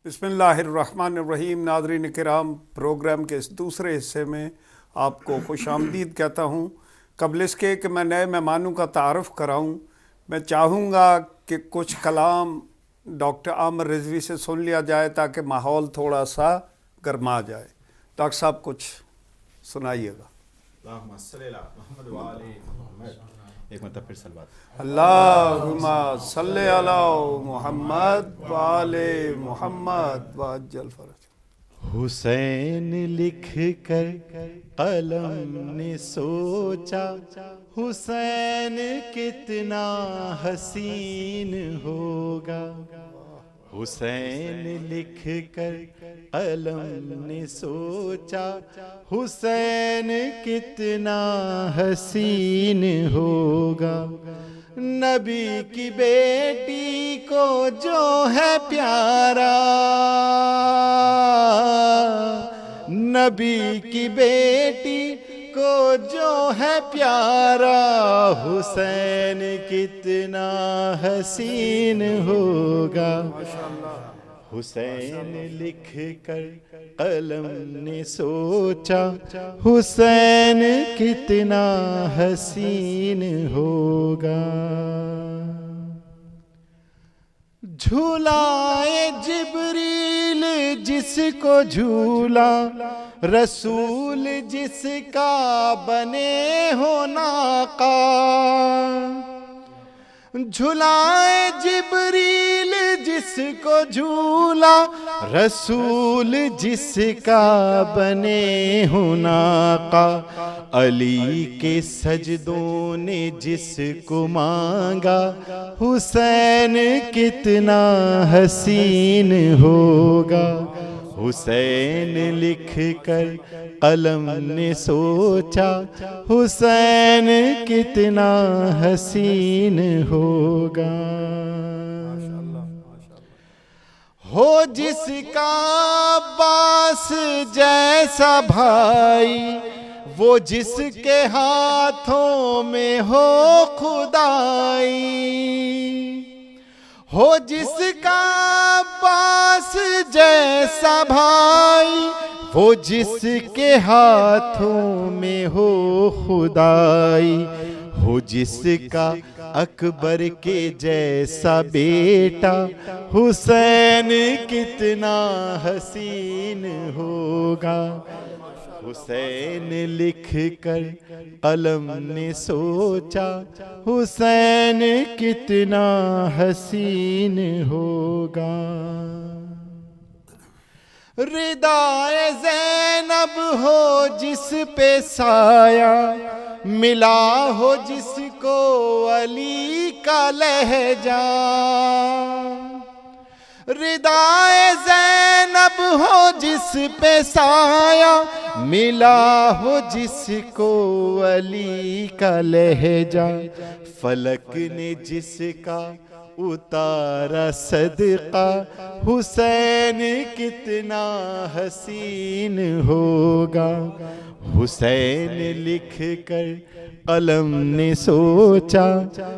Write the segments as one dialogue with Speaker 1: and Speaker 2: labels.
Speaker 1: بسم اللہ الرحمن الرحیم۔ ناظرین کرام، پروگرام کے اس دوسرے حصے میں آپ کو خوش آمدید کہتا ہوں۔ قبل اس کے کہ میں نئے مہمانوں کا تعارف کراؤں، میں چاہوں گا کہ کچھ کلام ڈاکٹر عامر رضوی سے سن لیا جائے تاکہ ماحول تھوڑا سا گرما جائے۔ ڈاکٹر صاحب کچھ سنائیے گا۔
Speaker 2: اللہم صلی علی محمد وآل محمد۔ ایک مرتبہ پھر صلوات۔
Speaker 1: اللہم صلی علی محمد وآل محمد وعجل فرج۔
Speaker 2: حسین لکھ کر قلم نے سوچا، حسین کتنا حسین ہوگا۔ حسین لکھ کر قلم نے سوچا، حسین کتنا حسین ہوگا۔ نبی کی بیٹی کو جو ہے پیارا، نبی کی بیٹی کو جو ہے پیارا، حسین کتنا حسین ہوگا۔ حسین لکھ کر قلم نے سوچا، حسین کتنا حسین ہوگا۔ جھولائے جبریل جس کو جھولا، رسول جس کا بنے ہو ناقہ۔ جھولائے جبریل جس کو جھولا، رسول جس کا بنے ہو ناقہ۔ علی کے سجدوں نے جس کو مانگا، حسین کتنا حسین ہوگا۔ حسین لکھ کر قلم نے سوچا، حسین کتنا حسین ہوگا۔ ہو جس کا عباس جیسا بھائی، وہ جس کے ہاتھوں میں ہو خدائی۔ ہو جس کا عباس جیسا بھائی، وہ جس کے ہاتھوں میں ہو خدائی۔ ہو جس کا اکبر کے جیسا بیٹا، حسین کتنا حسین ہوگا۔ حسین لکھ کر قلم نے سوچا، حسین کتنا حسین ہوگا۔ ردائے زینب ہو جس پہ سایہ، ملا ہو جس کو علی کا لہجہ۔ ردائے زینب ہو جس پہ سایہ، ملا ہو جس کو علی کا لہجہ۔ فلک نے جس کا اتارا صدقہ، حسین کتنا حسین ہوگا۔ حسین لکھ کر قلم نے سوچا،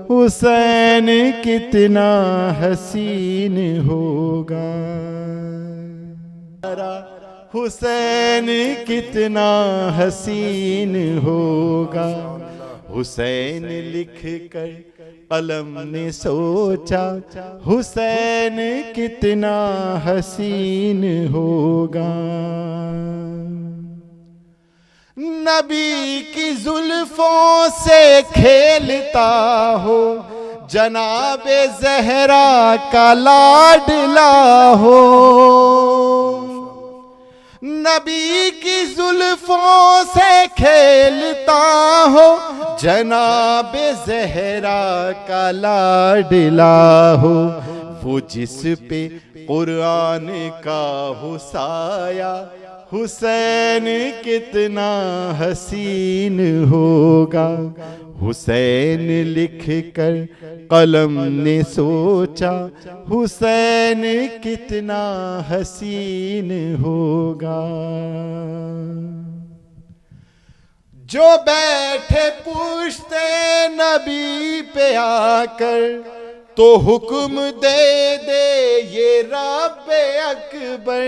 Speaker 2: حسین کتنا حسین ہوگا۔ حسین کتنا حسین ہوگا۔ حسین لکھ کر قلم نے سوچا، حسین کتنا حسین ہوگا۔ نبی کی زلفوں سے کھیلتا ہو، جناب زہرا کا لاڈلا ہو۔ نبی کی زلفوں سے کھیلتا ہو، جناب زہرا کا لاڈلا ہو۔ وہ جس پہ قرآن کا ہو سایہ، حسین کتنا حسین ہوگا۔ حسین لکھ کر قلم نے سوچا، حسین کتنا حسین ہوگا۔ جو بیٹھے پوچھتے نبی پہ آ کر، تو حکم دے دے یہ رب اکبر،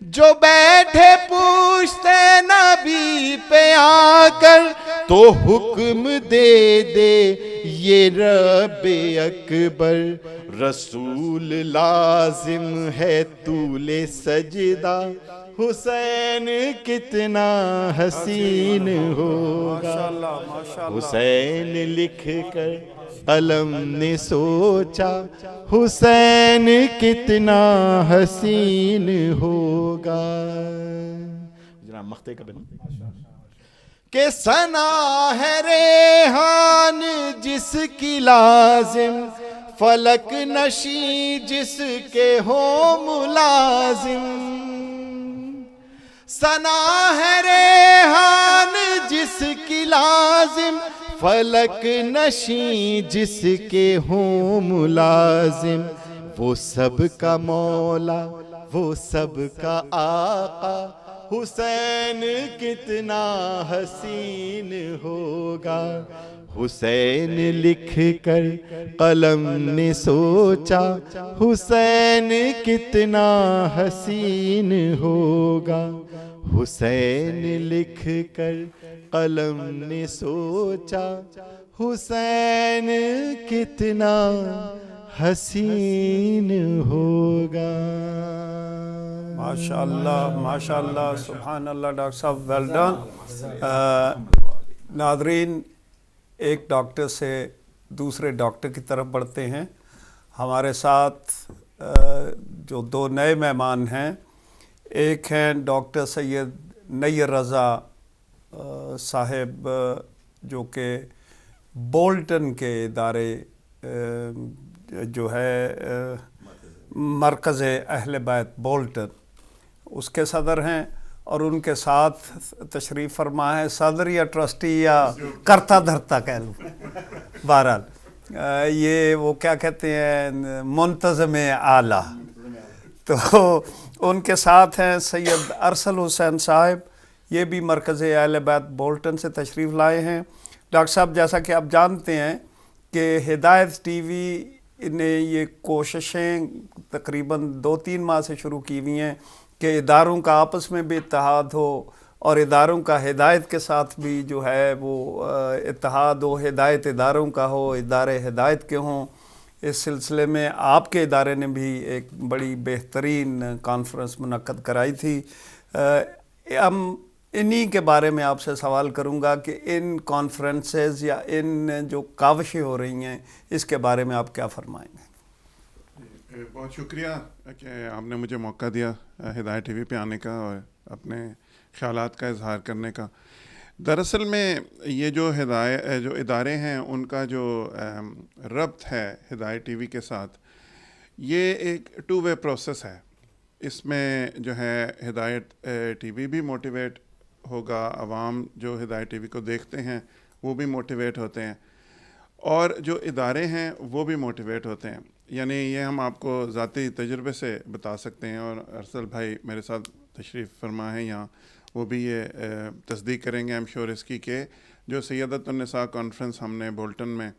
Speaker 2: جو بیٹھے پوچھتے نبی پہ آ کر، تو حکم دے دے یہ رب اکبر، رسول لازم ہے طول سجدہ، حسین کتنا حسین ہوگا، حسین لکھ کر قلم نے سوچا، حسین کتنا حسین ہوگا. جناب مختے کا بن کہ ثنا ہے ریحان جس کی لازم، فلک نشی جس کے ہو ملازم. ثنا ہے ریحان جس کی لازم، فلک نشی جس کے ہوں ملازم. وہ سب کا مولا، وہ سب کا آقا، حسین کتنا حسین ہوگا. حسین لکھ کر قلم نے سوچا، حسین کتنا حسین ہوگا. حسین لکھ کر قلم نے سوچا، حسین کتنا حسین ہوگا.
Speaker 1: ماشاءاللہ ماشاءاللہ، سبحان اللہ. ڈاکٹر صاحب ویل ڈن. ناظرین، ایک ڈاکٹر سے دوسرے ڈاکٹر کی طرف بڑھتے ہیں. ہمارے ساتھ جو دو نئے مہمان ہیں، ایک ہیں ڈاکٹر سید نیر رضا صاحب، جو کہ بولٹن کے ادارے جو ہے مرکز اہل بیت بولٹن، اس کے صدر ہیں، اور ان کے ساتھ تشریف فرما ہے صدر یا ٹرسٹی یا کرتا دھرتا کہہ لوں، بہرحال یہ وہ کیا کہتے ہیں، منتظم اعلیٰ. تو ان کے ساتھ ہیں سید ارسل حسین صاحب، یہ بھی مرکز اہل بیت بولٹن سے تشریف لائے ہیں. ڈاکٹر صاحب، جیسا کہ آپ جانتے ہیں کہ ہدایت ٹی وی نے یہ کوششیں تقریباً 2-3 ماہ سے شروع کی ہوئی ہیں کہ اداروں کا آپس میں بھی اتحاد ہو، اور اداروں کا ہدایت کے ساتھ بھی جو ہے وہ اتحاد ہو، ہدایت اداروں کا ہو، ادارے ہدایت کے ہوں. اس سلسلے میں آپ کے ادارے نے بھی ایک بڑی بہترین کانفرنس منعقد کرائی تھی. ہم انہی کے بارے میں آپ سے سوال کروں گا کہ ان کانفرنسز یا ان جو کاوشیں ہو رہی ہیں، اس کے بارے میں آپ کیا فرمائیں گے؟
Speaker 3: بہت شکریہ کہ آپ نے مجھے موقع دیا ہدایت ٹی وی پہ آنے کا اور اپنے خیالات کا اظہار کرنے کا. دراصل میں یہ جو ادارے ہیں، ان کا جو ربط ہے ہدایت ٹی وی کے ساتھ، یہ ایک 2 وے پروسیس ہے. اس میں جو ہے ہدایت ٹی وی بھی موٹیویٹ ہوگا، عوام جو ہدایت ٹی وی کو دیکھتے ہیں وہ بھی موٹیویٹ ہوتے ہیں، اور جو ادارے ہیں وہ بھی موٹیویٹ ہوتے ہیں. یعنی یہ ہم آپ کو ذاتی تجربے سے بتا سکتے ہیں، اور ارسل بھائی میرے ساتھ تشریف فرما ہیں یہاں، وہ بھی یہ تصدیق کریں گے ایم شور اس کی، کہ جو سیدۃ النساء کانفرنس ہم نے بولٹن میں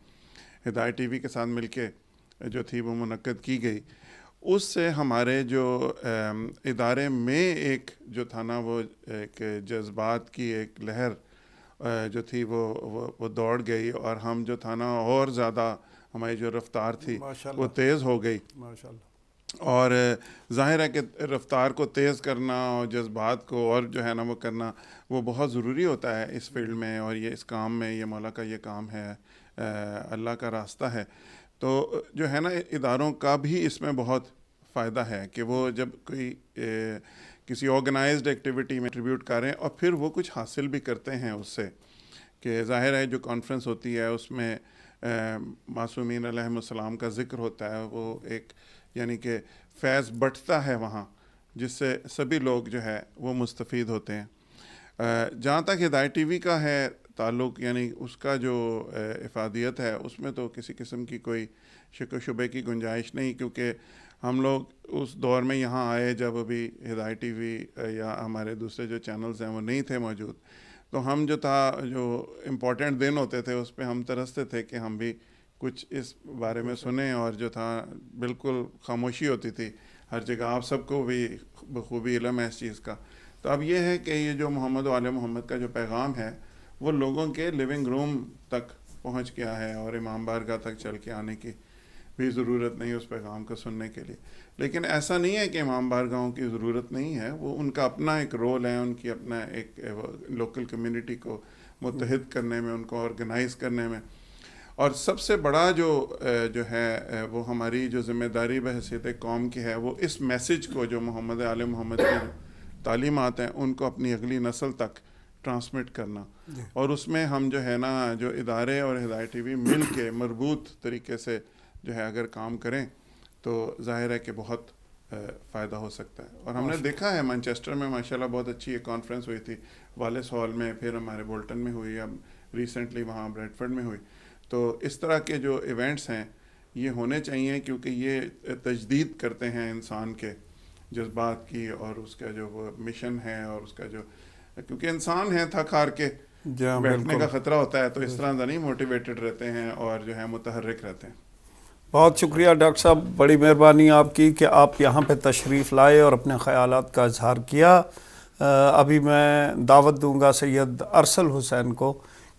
Speaker 3: ہدایت ٹی وی کے ساتھ مل کے جو تھی وہ منعقد کی گئی، اس سے ہمارے جو ادارے میں ایک جو تھا نا، وہ ایک جذبات کی ایک لہر جو تھی وہ دوڑ گئی، اور ہم جو تھا نا اور زیادہ ہماری جو رفتار تھی وہ تیز ہو گئی. اور ظاہر ہے کہ رفتار کو تیز کرنا اور جذبات کو اور جو ہے نا وہ کرنا، وہ بہت ضروری ہوتا ہے اس فیلڈ میں، اور یہ اس کام میں، یہ مولا کا یہ کام ہے، اللہ کا راستہ ہے. تو جو ہے نا اداروں کا بھی اس میں بہت فائدہ ہے کہ وہ جب کوئی کسی آرگنائزڈ ایکٹیویٹی میں کنٹریبیوٹ کریں اور پھر وہ کچھ حاصل بھی کرتے ہیں اس سے. کہ ظاہر ہے جو کانفرنس ہوتی ہے اس میں معصومین علیہم السلام کا ذکر ہوتا ہے، وہ ایک یعنی کہ فیض بٹتا ہے وہاں، جس سے سبھی لوگ جو ہے وہ مستفید ہوتے ہیں. جہاں تک ہدایت ٹی وی کا ہے تعلق، یعنی اس کا جو افادیت ہے، اس میں تو کسی قسم کی کوئی شک و شبے کی گنجائش نہیں، کیونکہ ہم لوگ اس دور میں یہاں آئے جب ابھی ہدایت ٹی وی یا ہمارے دوسرے جو چینلز ہیں وہ نہیں تھے موجود. تو ہم جو تھا، جو امپورٹنٹ دن ہوتے تھے اس پہ ہم ترستے تھے کہ ہم بھی کچھ اس بارے میں سنیں، اور جو تھا بالکل خاموشی ہوتی تھی ہر جگہ. آپ سب کو بھی بخوبی علم ہے اس چیز کا. تو اب یہ ہے کہ یہ جو محمد و آل محمد کا جو پیغام ہے وہ لوگوں کے لیونگ روم تک پہنچ گیا ہے، اور امام بارگاہ تک چل کے آنے کی بھی ضرورت نہیں اس پیغام کو سننے کے لیے. لیکن ایسا نہیں ہے کہ امام بارگاہوں کی ضرورت نہیں ہے، وہ ان کا اپنا ایک رول ہے، ان کی اپنا ایک لوکل کمیونٹی کو متحد کرنے میں، ان کو آرگنائز کرنے میں. اور سب سے بڑا جو ہے وہ ہماری جو ذمہ داری بحیثیت قوم کی ہے، وہ اس میسج کو جو محمد آل محمد کی تعلیمات ہیں ان کو اپنی اگلی نسل تک ٹرانسمٹ کرنا. اور اس میں ہم جو ہے نا جو ادارے اور ہدایت ٹی وی مل کے مربوط طریقے سے جو ہے اگر کام کریں تو ظاہر ہے کہ بہت فائدہ ہو سکتا ہے. اور ہم نے دیکھا ہے مانچسٹر میں ماشاءاللہ بہت اچھی ایک کانفرنس ہوئی تھی والیس ہال میں، پھر ہمارے بولٹن میں ہوئی، اب ریسنٹلی وہاں بریڈفرڈ میں ہوئی. تو اس طرح کے جو ایونٹس ہیں یہ ہونے چاہیے، کیونکہ یہ تجدید کرتے ہیں انسان کے جذبات کی اور اس کا جو وہ مشن ہے، اور اس کا جو، کیونکہ انسان ہے تھک ہار کے بیٹھنے کا خطرہ ہوتا ہے، تو اس طرح نہیں موٹیویٹڈ رہتے ہیں اور جو ہے متحرک رہتے ہیں.
Speaker 1: بہت شکریہ ڈاکٹر صاحب، بڑی مہربانی آپ کی کہ آپ یہاں پہ تشریف لائے اور اپنے خیالات کا اظہار کیا. ابھی میں دعوت دوں گا سید ارسل حسین کو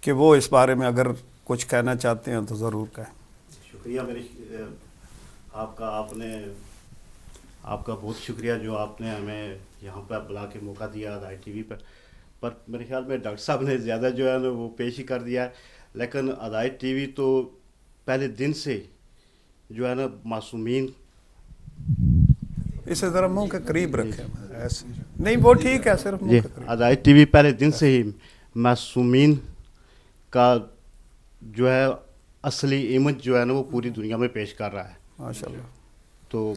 Speaker 1: کہ وہ اس بارے میں اگر کچھ کہنا چاہتے ہیں تو ضرور کہیں.
Speaker 4: شکریہ آپ کا بہت شکریہ جو آپ نے ہمیں یہاں پر بلا کے موقع دیا ہدایت ٹی وی پر میرے خیال میں ڈاکٹر صاحب نے زیادہ جو ہے نا وہ پیش ہی کر دیا ہے. لیکن ہدایت ٹی وی تو پہلے دن سے جو ہے نا معصومین،
Speaker 1: اسے ذرا منہ کے قریب رکھیں. ایسے نہیں، وہ ٹھیک ہے، صرف منہ کے قریب.
Speaker 4: ہدایت ٹی وی پہلے دن سے ہی معصومین کا جو ہے اصلی امیج جو ہے نا وہ پوری دنیا میں پیش کر رہا ہے
Speaker 1: ماشاءاللہ.
Speaker 4: تو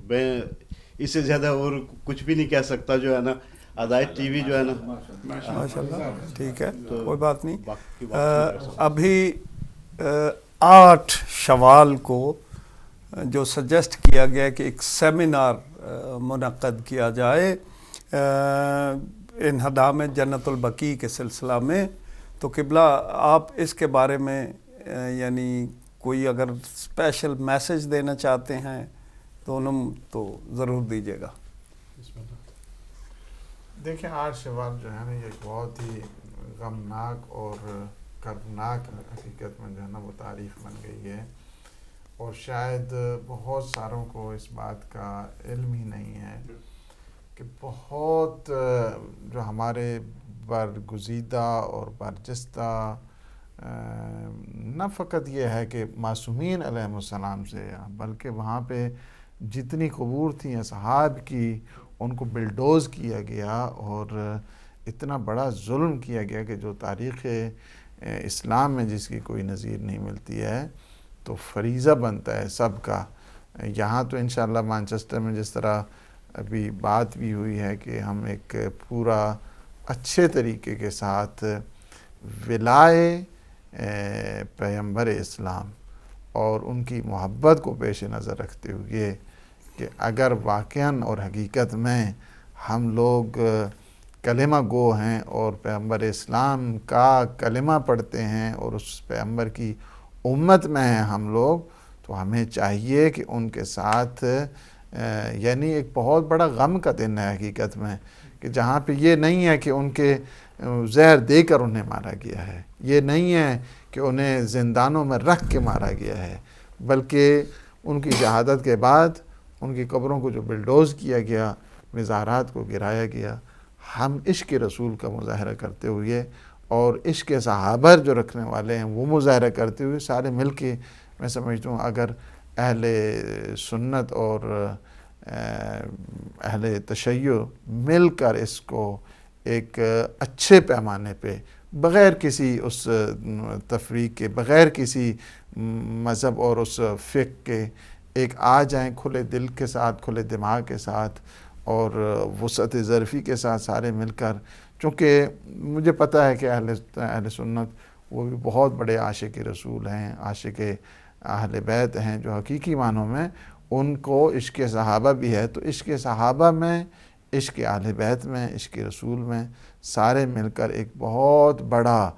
Speaker 4: میں اس سے زیادہ اور کچھ بھی نہیں کہہ سکتا. جو ہے نا ہدایت ٹی وی جو ہے نا
Speaker 1: ماشاءاللہ ٹھیک ہے، کوئی بات نہیں. ابھی 8 شوال کو جو سجیسٹ کیا گیا کہ ایک سیمینار منعقد کیا جائے انہدام جنت البقیع کے سلسلہ میں، تو قبلہ آپ اس کے بارے میں یعنی کوئی اگر اسپیشل میسج دینا چاہتے ہیں تو ضرور دیجیے گا.
Speaker 5: دیکھیں 8 شوال جو ہے نا یہ بہت ہی غمناک اور کربناک حقیقت میں جو ہے نا وہ تاریخ بن گئی ہے، اور شاید بہت ساروں کو اس بات کا علم ہی نہیں ہے کہ بہت جو ہمارے برگزیدہ اور برجستہ نہ فقط یہ ہے کہ معصومین علیہ السلام سے، بلکہ وہاں پہ جتنی قبور تھیں اصحاب کی ان کو بلڈوز کیا گیا، اور اتنا بڑا ظلم کیا گیا کہ جو تاریخ اسلام میں جس کی کوئی نظیر نہیں ملتی ہے. تو فریضہ بنتا ہے سب کا. یہاں تو انشاءاللہ مانچسٹر میں جس طرح ابھی بات بھی ہوئی ہے کہ ہم ایک پورا اچھے طریقے کے ساتھ ولائے پیغمبر اسلام اور ان کی محبت کو پیش نظر رکھتے ہوئے کہ اگر واقعاً اور حقیقت میں ہم لوگ کلمہ گو ہیں اور پیغمبر اسلام کا کلمہ پڑھتے ہیں اور اس پیغمبر کی امت میں ہیں ہم لوگ، تو ہمیں چاہیے کہ ان کے ساتھ یعنی ایک بہت بڑا غم کا دن ہے حقیقت میں، کہ جہاں پہ یہ نہیں ہے کہ ان کے زہر دے کر انہیں مارا گیا ہے، یہ نہیں ہے کہ انہیں زندانوں میں رکھ کے مارا گیا ہے، بلکہ ان کی شہادت کے بعد ان کی قبروں کو جو بلڈوز کیا گیا، مزارات کو گرایا گیا. ہم عشق رسول کا مظاہرہ کرتے ہوئے اور عشق صحابہ جو رکھنے والے ہیں وہ مظاہرہ کرتے ہوئے سارے مل کے، میں سمجھتا ہوں اگر اہل سنت اور اہل تشیع مل کر اس کو ایک اچھے پیمانے پہ بغیر کسی اس تفریق کے، بغیر کسی مذہب اور اس فقہ کے ایک آ جائیں کھلے دل کے ساتھ، کھلے دماغ کے ساتھ اور وسعت ظرفی کے ساتھ سارے مل کر، چونکہ مجھے پتہ ہے کہ اہل سنت وہ بھی بہت بڑے عاشق رسول ہیں، عاشق اہل بیت ہیں، جو حقیقی معنوں میں ان کو عشق صحابہ بھی ہے. تو عشق صحابہ میں، عشق اہل بیت میں، عشق رسول میں سارے مل کر ایک بہت بڑا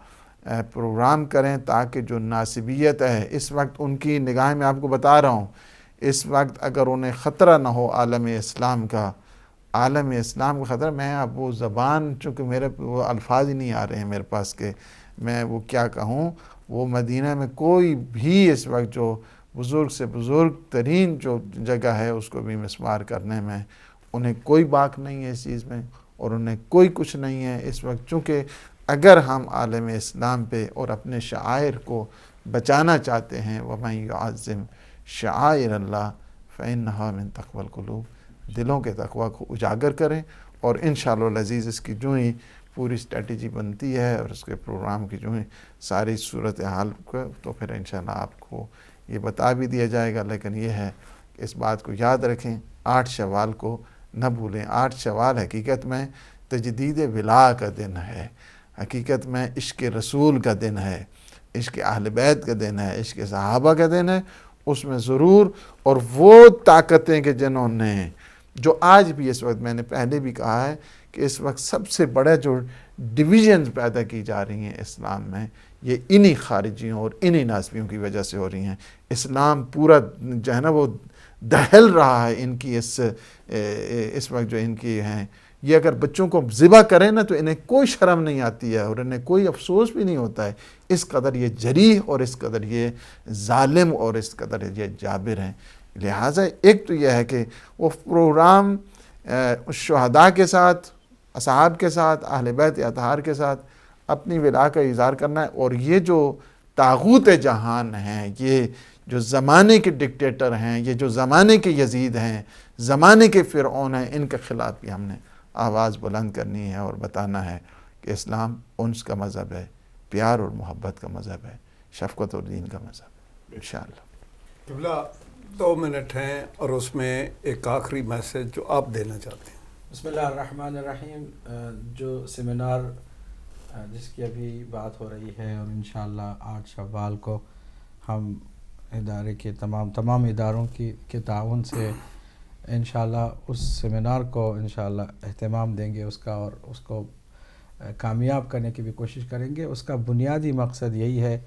Speaker 5: پروگرام کریں تاکہ جو ناسبیت ہے اس وقت ان کی نگاہ میں آپ کو بتا رہا ہوں، اس وقت اگر انہیں خطرہ نہ ہو عالم اسلام کا خطرہ، میں اب وہ زبان چونکہ میرے وہ الفاظ ہی نہیں آ رہے ہیں میرے پاس کہ میں وہ کیا کہوں، وہ مدینہ میں کوئی بھی اس وقت جو بزرگ سے بزرگ ترین جو جگہ ہے اس کو بھی مسمار کرنے میں انہیں کوئی باک نہیں ہے اس چیز میں، اور انہیں کوئی کچھ نہیں ہے اس وقت، چونکہ اگر ہم عالم اسلام پہ اور اپنے شعائر کو بچانا چاہتے ہیں، وَمَن يُعَظِّمْ شَعَائِرَ اللَّهِ فَإِنَّهَا مِن تَقْوَى الْقُلُوبِ، دلوں کے تقوی کو اجاگر کریں، اور انشاءاللہ العزیز اس کی جو ہی پوری اسٹریٹجی بنتی ہے اور اس کے پروگرام کی جو ہی ساری صورتحال کو تو پھر انشاءاللہ آپ کو یہ بتا بھی دیا جائے گا، لیکن یہ ہے کہ اس بات کو یاد رکھیں، 8 شوال کو نہ بھولیں۔ 8 شوال حقیقت میں تجدید ولا کا دن ہے، حقیقت میں عشق رسول کا دن ہے، عشق اہل بیت کا دن ہے، عشق صحابہ کا دن ہے۔ اس میں ضرور، اور وہ طاقتیں کہ جنہوں نے جو آج بھی اس وقت میں نے پہلے بھی کہا ہے کہ اس وقت سب سے بڑا جو ڈویژنز پیدا کی جا رہی ہیں اسلام میں، یہ انہی خارجیوں اور انہی ناسبیوں کی وجہ سے ہو رہی ہیں۔ اسلام پورا جو ہے نا وہ دہل رہا ہے ان کی اس وقت جو ان کی ہیں، یہ اگر بچوں کو ذبح کریں نا تو انہیں کوئی شرم نہیں آتی ہے اور انہیں کوئی افسوس بھی نہیں ہوتا ہے، اس قدر یہ جریح اور اس قدر یہ ظالم اور اس قدر یہ جابر ہیں۔ لہٰذا ایک تو یہ ہے کہ وہ پروگرام شہداء کے ساتھ، اصحاب کے ساتھ، اہل بیت اطہار کے ساتھ اپنی ولا کا اظہار کرنا ہے، اور یہ جو طاغوت جہان ہیں، یہ جو زمانے کے ڈکٹیٹر ہیں، یہ جو زمانے کے یزید ہیں، زمانے کے فرعون ہیں، ان کے خلاف بھی ہم نے آواز بلند کرنی ہے اور بتانا ہے کہ اسلام انس کا مذہب ہے، پیار اور محبت کا مذہب ہے، شفقت اور دین کا مذہب ہے، انشاءاللہ۔
Speaker 1: قبلہ 2 منٹ ہیں اور اس میں ایک آخری میسج جو آپ دینا چاہتے ہیں۔
Speaker 2: بسم اللہ الرحمن الرحیم۔ جو سیمینار جس کی ابھی بات ہو رہی ہے، اور انشاءاللہ 8 شوال کو ہم ادارے کے تمام اداروں کے تعاون سے انشاءاللہ اس سیمینار کو انشاءاللہ اہتمام دیں گے اس کا، اور اس کو کامیاب کرنے کی بھی کوشش کریں گے۔ اس کا بنیادی مقصد یہی ہے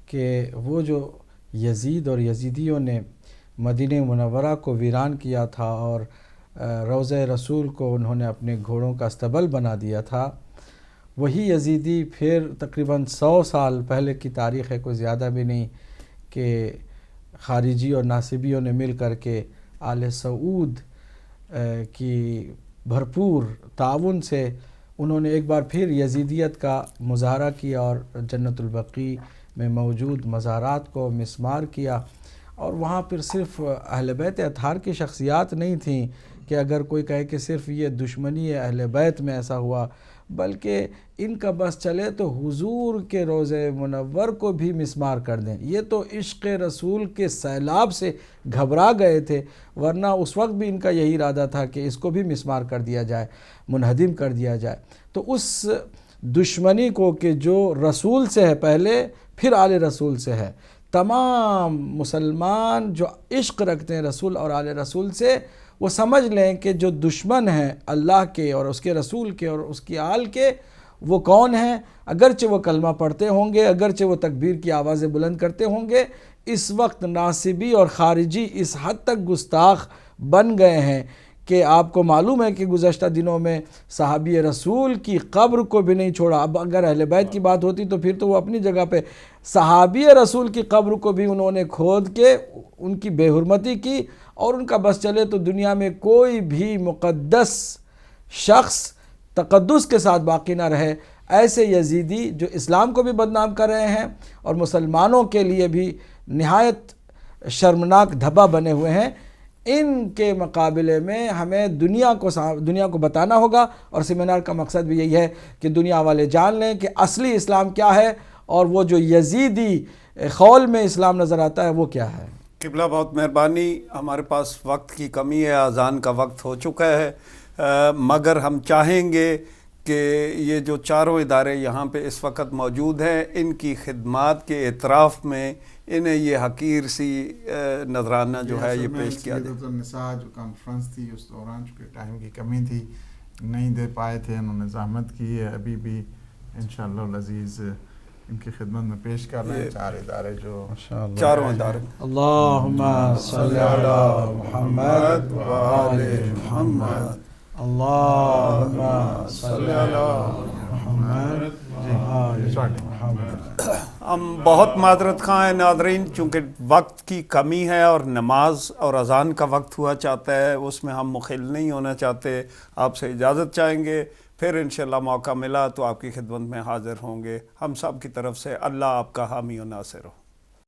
Speaker 2: کہ وہ جو یزید اور یزیدیوں نے مدینہ منورہ کو ویران کیا تھا اور روضہ رسول کو انہوں نے اپنے گھوڑوں کا استبل بنا دیا تھا، وہی یزیدی پھر تقریباً 100 سال پہلے کی تاریخ ہے، کوئی زیادہ بھی نہیں، کہ خارجی اور ناصبیوں نے مل کر کے آل سعود کی بھرپور تعاون سے انہوں نے ایک بار پھر یزیدیت کا مظاہرہ کیا اور جنت البقیع میں موجود مزارات کو مسمار کیا، اور وہاں پھر صرف اہل بیت اطہار کی شخصیات نہیں تھیں کہ اگر کوئی کہے کہ صرف یہ دشمنی ہے اہل بیت میں ایسا ہوا، بلکہ ان کا بس چلے تو حضور کے روضہ منور کو بھی مسمار کر دیں۔ یہ تو عشق رسول کے سیلاب سے گھبرا گئے تھے، ورنہ اس وقت بھی ان کا یہی ارادہ تھا کہ اس کو بھی مسمار کر دیا جائے، منہدم کر دیا جائے۔ تو اس دشمنی کو کہ جو رسول سے ہے پہلے، پھر آل رسول سے ہے، تمام مسلمان جو عشق رکھتے ہیں رسول اور آل رسول سے، وہ سمجھ لیں کہ جو دشمن ہیں اللہ کے اور اس کے رسول کے اور اس کی آل کے، وہ کون ہیں؟ اگرچہ وہ کلمہ پڑھتے ہوں گے، اگرچہ وہ تکبیر کی آوازیں بلند کرتے ہوں گے، اس وقت ناصبی اور خارجی اس حد تک گستاخ بن گئے ہیں کہ آپ کو معلوم ہے کہ گزشتہ دنوں میں صحابی رسول کی قبر کو بھی نہیں چھوڑا۔ اب اگر اہل بیت کی بات ہوتی تو پھر تو وہ اپنی جگہ پہ، صحابی رسول کی قبر کو بھی انہوں نے کھود کے ان کی بے حرمتی کی، اور ان کا بس چلے تو دنیا میں کوئی بھی مقدس شخص تقدس کے ساتھ باقی نہ رہے۔ ایسے یزیدی جو اسلام کو بھی بدنام کر رہے ہیں اور مسلمانوں کے لیے بھی نہایت شرمناک دھبا بنے ہوئے ہیں، ان کے مقابلے میں ہمیں دنیا کو بتانا ہوگا، اور سیمینار کا مقصد بھی یہی ہے کہ دنیا والے جان لیں کہ اصلی اسلام کیا ہے، اور وہ جو یزیدی خول میں اسلام نظر آتا ہے وہ کیا ہے۔
Speaker 1: قبلہ بہت مہربانی، ہمارے پاس وقت کی کمی ہے، اذان کا وقت ہو چکا ہے، مگر ہم چاہیں گے کہ یہ جو چاروں ادارے یہاں پہ اس وقت موجود ہیں، ان کی خدمات کے اعتراف میں انہیں یہ حقیر سی نذرانہ جو ہے یہ پیش کیا جائے۔
Speaker 5: سیدۃ النساء جو کانفرنس تھی اس دوران چونکہ ٹائم کی کمی تھی نہیں دے پائے تھے، انہوں نے زحمت کی ہے، ابھی بھی انشاءاللہ العزیز ان کی خدمت میں پیش کر رہے ہیں 4 ادارے جو
Speaker 1: چاروں ادارے.
Speaker 2: اللہم صلی علی محمد و آل محمد. اللہم صلی علی محمد و آل محمد.
Speaker 1: ہم بہت معذرت خواہ ہیں ناظرین، چونکہ وقت کی کمی ہے اور نماز اور اذان کا وقت ہوا چاہتا ہے، اس میں ہم مخل نہیں ہونا چاہتے. آپ سے اجازت چاہیں گے، پھر انشاءاللہ موقع ملا تو آپ کی خدمت میں حاضر ہوں گے. ہم سب کی طرف سے اللہ آپ کا حامی و ناصر ہو.